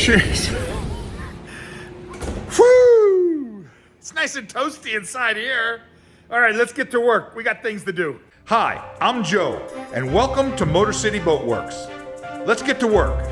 Cheers. Woo! It's nice and toasty inside here. All right, let's get to work. We got things to do. Hi, I'm Joe, and welcome to MotorCity Boat Works. Let's get to work.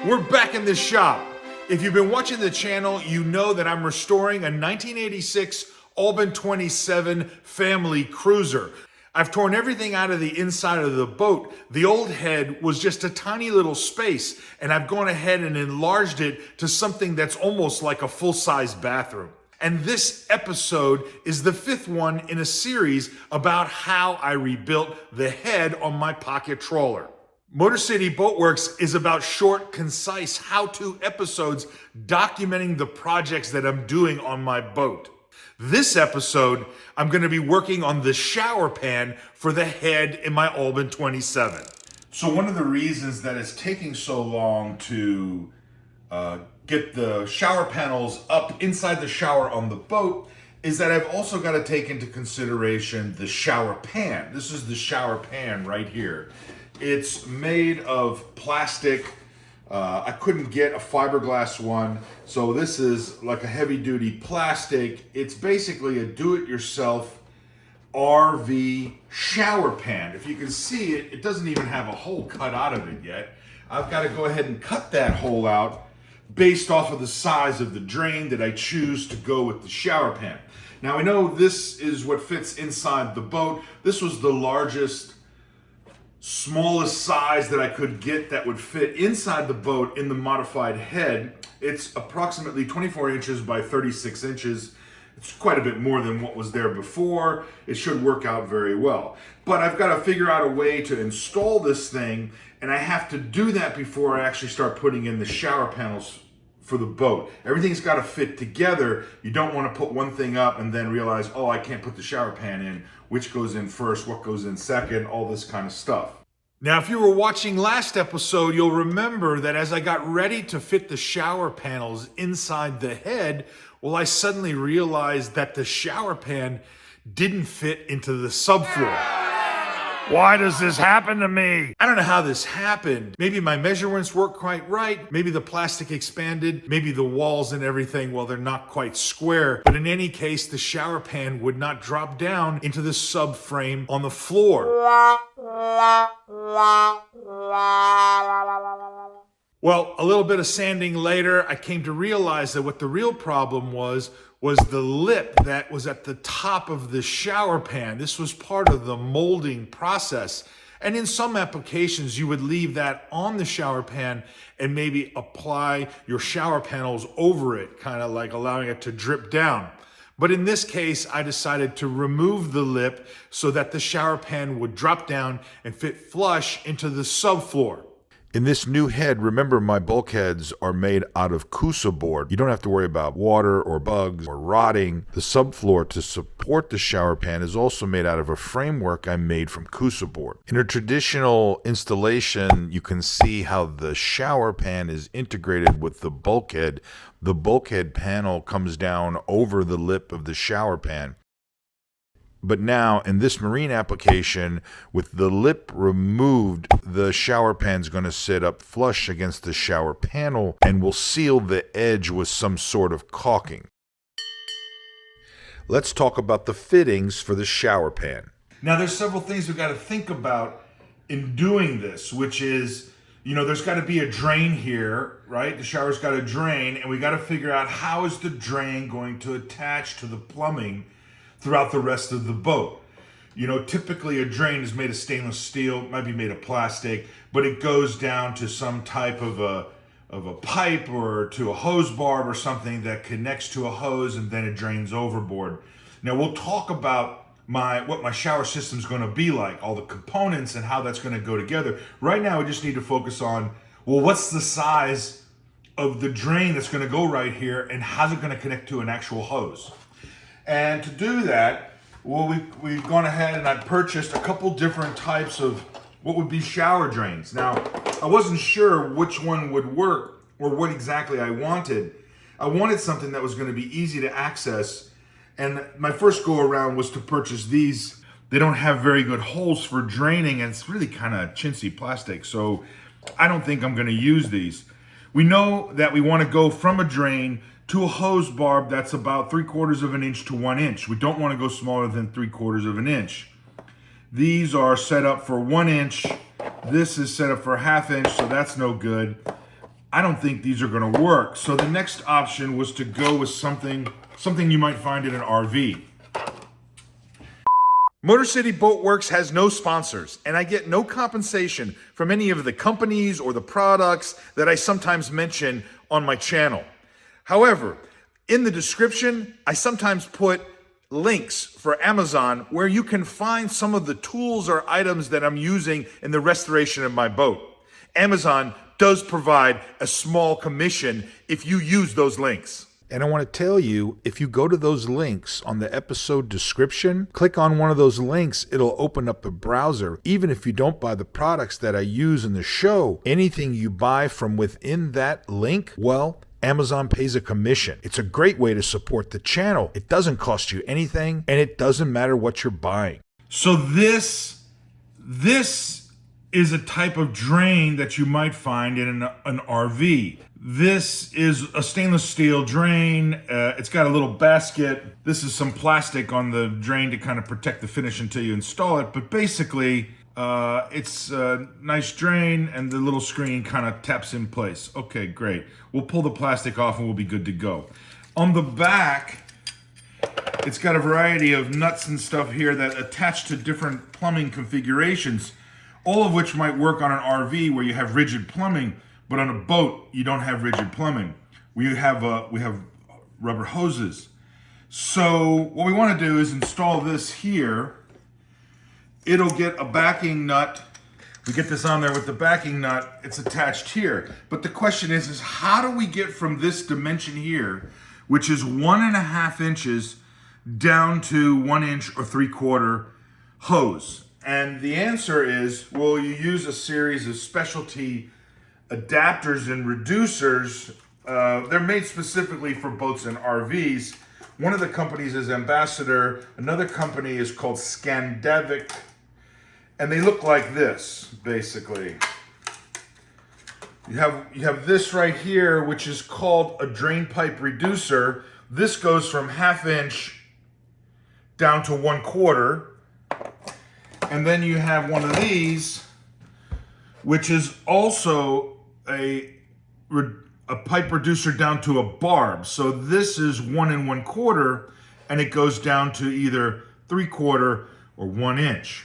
We're back in this shop. If you've been watching the channel, you know that I'm restoring a 1986 Albin 27 family cruiser. I've torn everything out of the inside of the boat. The old head was just a tiny little space, and I've gone ahead and enlarged it to something that's almost like a full-size bathroom. And this episode is the fifth one in a series about how I rebuilt the head on my pocket trawler. MotorCity Boat Works is about short, concise how-to episodes documenting the projects that I'm doing on my boat. This episode, I'm going to be working on the shower pan for the head in my Albin 27. So one of the reasons that it's taking so long to get the shower panels up inside the shower on the boat is that I've also got to take into consideration the shower pan. This is the shower pan right here. It's made of plastic. I couldn't get a fiberglass one, so this is like a heavy-duty plastic. It's basically a do-it-yourself RV shower pan. If you can see it, it doesn't even have a hole cut out of it yet. I've got to go ahead and cut that hole out based off of the size of the drain that I choose to go with the shower pan. Now I know this is what fits inside the boat. This was the smallest size that I could get that would fit inside the boat in the modified head. It's approximately 24 inches by 36 inches. It's quite a bit more than what was there before. It should work out very well. But I've got to figure out a way to install this thing, and I have to do that before I actually start putting in the shower panels for the boat. Everything's got to fit together. You don't want to put one thing up and then realize, oh, I can't put the shower pan in. Which goes in first, what goes in second, all this kind of stuff. Now, if you were watching last episode, you'll remember that as I got ready to fit the shower panels inside the head, well, I suddenly realized that the shower pan didn't fit into the subfloor. Why does this happen to me? I don't know how this happened. Maybe my measurements weren't quite right. Maybe the plastic expanded. Maybe the walls and everything, well, they're not quite square. But in any case, the shower pan would not drop down into the subframe on the floor. Well, a little bit of sanding later, I came to realize that what the real problem was the lip that was at the top of the shower pan. This was part of the molding process. And in some applications, you would leave that on the shower pan and maybe apply your shower panels over it, kind of like allowing it to drip down. But in this case, I decided to remove the lip so that the shower pan would drop down and fit flush into the subfloor. In this new head, remember my bulkheads are made out of Kusa board. You don't have to worry about water or bugs or rotting. The subfloor to support the shower pan is also made out of a framework I made from Kusa board. In a traditional installation, you can see how the shower pan is integrated with the bulkhead. The bulkhead panel comes down over the lip of the shower pan. But now, in this marine application, with the lip removed, the shower pan's going to sit up flush against the shower panel and will seal the edge with some sort of caulking. Let's talk about the fittings for the shower pan. Now, there's several things we've got to think about in doing this, which is, you know, there's got to be a drain here, right? The shower's got a drain, and we got to figure out how is the drain going to attach to the plumbing throughout the rest of the boat. You know, typically a drain is made of stainless steel, might be made of plastic, but it goes down to some type of a pipe or to a hose barb or something that connects to a hose and then it drains overboard. Now we'll talk about what my shower system is going to be like, all the components and how that's going to go together. Right now we just need to focus on, well, what's the size of the drain that's going to go right here and how's it going to connect to an actual hose? And to do that, well, we've gone ahead and I purchased a couple different types of what would be shower drains. Now, I wasn't sure which one would work or what exactly I wanted. I wanted something that was going to be easy to access, and my first go around was to purchase these. They don't have very good holes for draining, and it's really kind of chintzy plastic. So I don't think I'm gonna use these. We know that we wanna go from a drain to a hose barb that's about 3/4 of an inch to 1 inch. We don't wanna go smaller than 3/4 of an inch. These are set up for 1 inch. This is set up for 1/2 inch, so that's no good. I don't think these are gonna work. So the next option was to go with something you might find in an RV. MotorCity Boat Works has no sponsors, and I get no compensation from any of the companies or the products that I sometimes mention on my channel. However, in the description, I sometimes put links for Amazon where you can find some of the tools or items that I'm using in the restoration of my boat. Amazon does provide a small commission if you use those links. And I want to tell you, if you go to those links on the episode description, click on one of those links, it'll open up the browser. Even if you don't buy the products that I use in the show, anything you buy from within that link, well, Amazon pays a commission. It's a great way to support the channel. It doesn't cost you anything, and it doesn't matter what you're buying. So this is a type of drain that you might find in an RV. This is a stainless steel drain. It's got a little basket. This is some plastic on the drain to kind of protect the finish until you install it. But basically, it's a nice drain and the little screen kind of taps in place. Okay, great. We'll pull the plastic off and we'll be good to go. On the back, it's got a variety of nuts and stuff here that attach to different plumbing configurations, all of which might work on an RV where you have rigid plumbing, but on a boat, you don't have rigid plumbing. We have rubber hoses. So what we want to do is install this here. It'll get a backing nut. We get this on there with the backing nut. It's attached here. But the question is how do we get from this dimension here, which is 1.5 inches, down to 1 inch or 3/4 hose? And the answer is, well, you use a series of specialty adapters and reducers. They're made specifically for boats and RVs. One of the companies is Ambassador. Another company is called Scandavic. And they look like this, basically. You have this right here, which is called a drain pipe reducer. This goes from 1/2 inch down to 1/4. And then you have one of these, which is also a pipe reducer down to a barb. So this is 1 1/4, and it goes down to either 3/4 or 1 inch.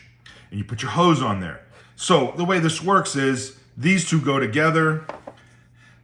And you put your hose on there. So the way this works is these two go together.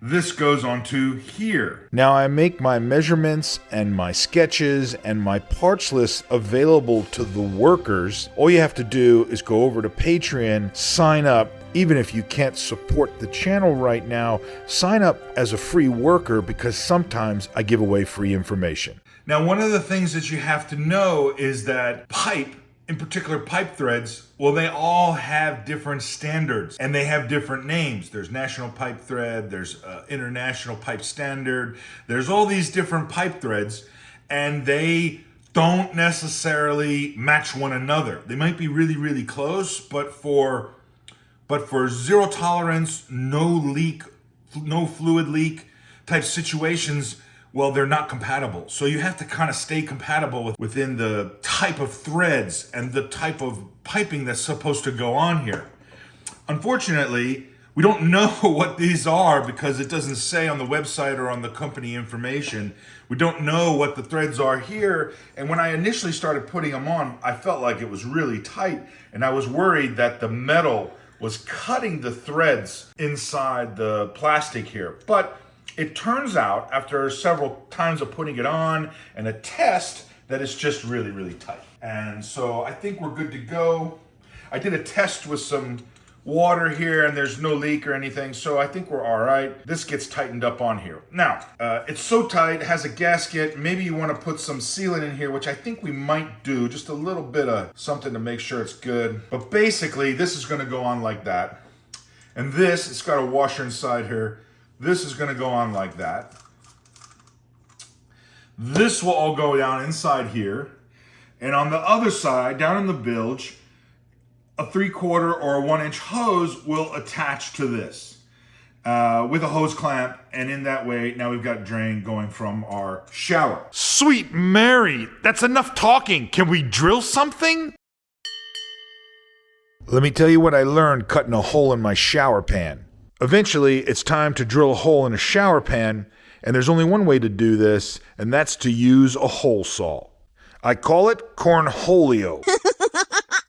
This goes onto here. Now I make my measurements and my sketches and my parts list available to the workers. All you have to do is go over to Patreon, sign up. Even if you can't support the channel right now, sign up as a free worker because sometimes I give away free information. Now, one of the things that you have to know is that pipe, in particular pipe threads, well, they all have different standards and they have different names. There's National Pipe Thread, there's International Pipe Standard, there's all these different pipe threads, and they don't necessarily match one another. They might be really, really close, but for zero tolerance, no leak, no fluid leak type situations, well, they're not compatible. So you have to kind of stay compatible within the type of threads and the type of piping that's supposed to go on here. Unfortunately, we don't know what these are because it doesn't say on the website or on the company information. We don't know what the threads are here. And when I initially started putting them on, I felt like it was really tight. And I was worried that the metal was cutting the threads inside the plastic here. But it turns out, after several times of putting it on and a test, that it's just really, really tight. And so I think we're good to go. I did a test with some water here and there's no leak or anything, so I think we're all right. This gets tightened up on here. Now, it's so tight, it has a gasket. Maybe you want to put some sealant in here, which I think we might do, just a little bit of something to make sure it's good. But basically, this is going to go on like that. And this, it's got a washer inside here. This is going to go on like that. This will all go down inside here. And on the other side, down in the bilge, A 3/4 or a 1-inch hose will attach to this with a hose clamp, and in that way, now we've got drain going from our shower. Sweet Mary, that's enough talking. Can we drill something? Let me tell you what I learned cutting a hole in my shower pan. Eventually, it's time to drill a hole in a shower pan, and there's only one way to do this, and that's to use a hole saw. I call it cornholio.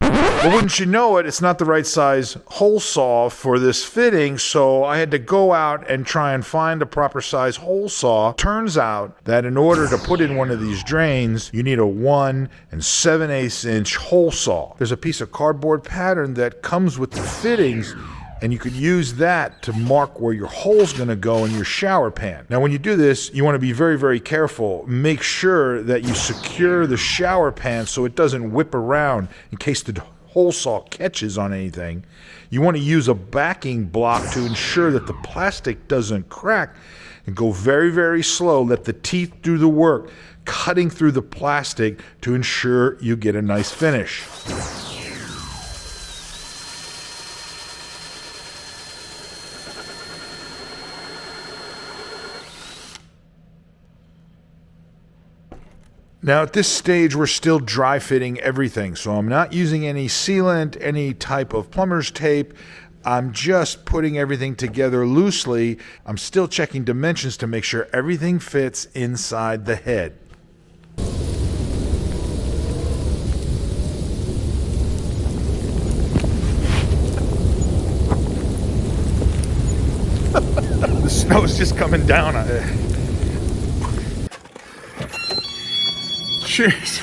But wouldn't you know it, it's not the right size hole saw for this fitting, so I had to go out and try and find a proper size hole saw. Turns out that in order to put in one of these drains, you need a 1 7/8 inch hole saw. There's a piece of cardboard pattern that comes with the fittings, and you could use that to mark where your hole's gonna go in your shower pan. Now when you do this, you wanna be very, very careful. Make sure that you secure the shower pan so it doesn't whip around in case the hole saw catches on anything. You want to use a backing block to ensure that the plastic doesn't crack, and go very, very slow. Let the teeth do the work, cutting through the plastic to ensure you get a nice finish. Now at this stage, we're still dry fitting everything, so I'm not using any sealant, any type of plumber's tape. I'm just putting everything together loosely. I'm still checking dimensions to make sure everything fits inside the head. The snow's just coming down. Cheers.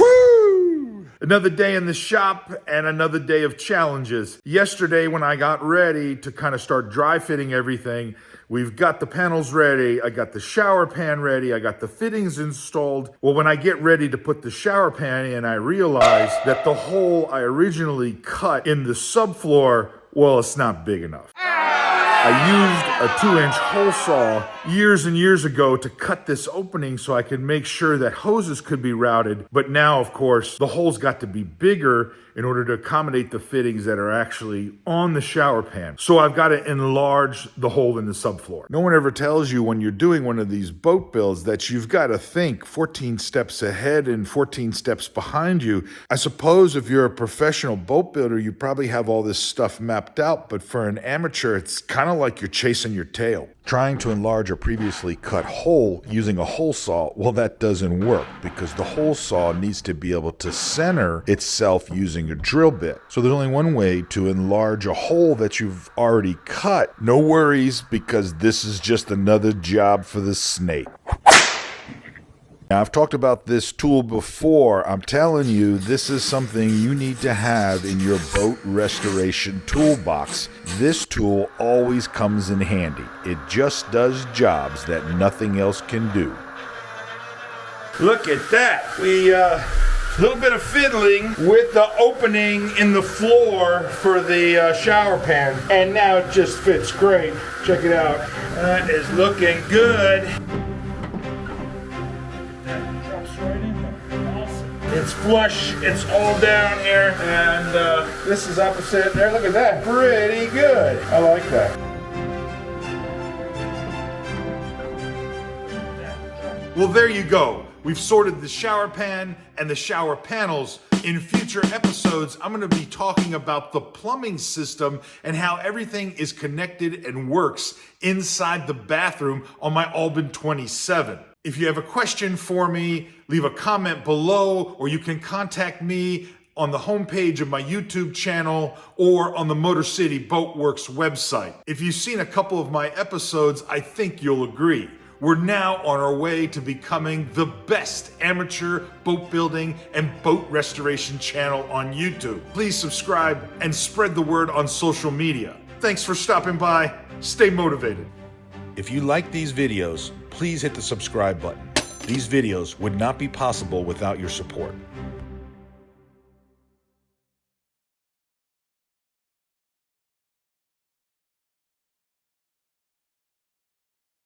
Woo! Another day in the shop and another day of challenges. Yesterday when I got ready to kind of start dry fitting everything, we've got the panels ready, I got the shower pan ready, I got the fittings installed. Well, when I get ready to put the shower pan in, I realized that the hole I originally cut in the subfloor, well, it's not big enough. I used a 2-inch hole saw years and years ago to cut this opening so I could make sure that hoses could be routed. But now, of course, the hole's got to be bigger in order to accommodate the fittings that are actually on the shower pan. So I've got to enlarge the hole in the subfloor. No one ever tells you when you're doing one of these boat builds that you've got to think 14 steps ahead and 14 steps behind you. I suppose if you're a professional boat builder, you probably have all this stuff mapped out, but for an amateur, it's kind of like you're chasing your tail. Trying to enlarge a previously cut hole using a hole saw, well, that doesn't work because the hole saw needs to be able to center itself using a drill bit. So there's only one way to enlarge a hole that you've already cut. No worries, because this is just another job for the snake. Now, I've talked about this tool before. I'm telling you, this is something you need to have in your boat restoration toolbox. This tool always comes in handy. It just does jobs that nothing else can do. Look at that. A little bit of fiddling with the opening in the floor for the shower pan, and now it just fits great. Check it out. That is looking good. It's flush, it's all down here, and this is opposite there. Look at that, pretty good. I like that. Well, there you go. We've sorted the shower pan and the shower panels. In future episodes, I'm gonna be talking about the plumbing system and how everything is connected and works inside the bathroom on my Albin 27. If you have a question for me, leave a comment below, or you can contact me on the homepage of my YouTube channel or on the MotorCity Boatworks website. If you've seen a couple of my episodes, I think you'll agree. We're now on our way to becoming the best amateur boat building and boat restoration channel on YouTube. Please subscribe and spread the word on social media. Thanks for stopping by. Stay motivated. If you like these videos, please hit the subscribe button. These videos would not be possible without your support.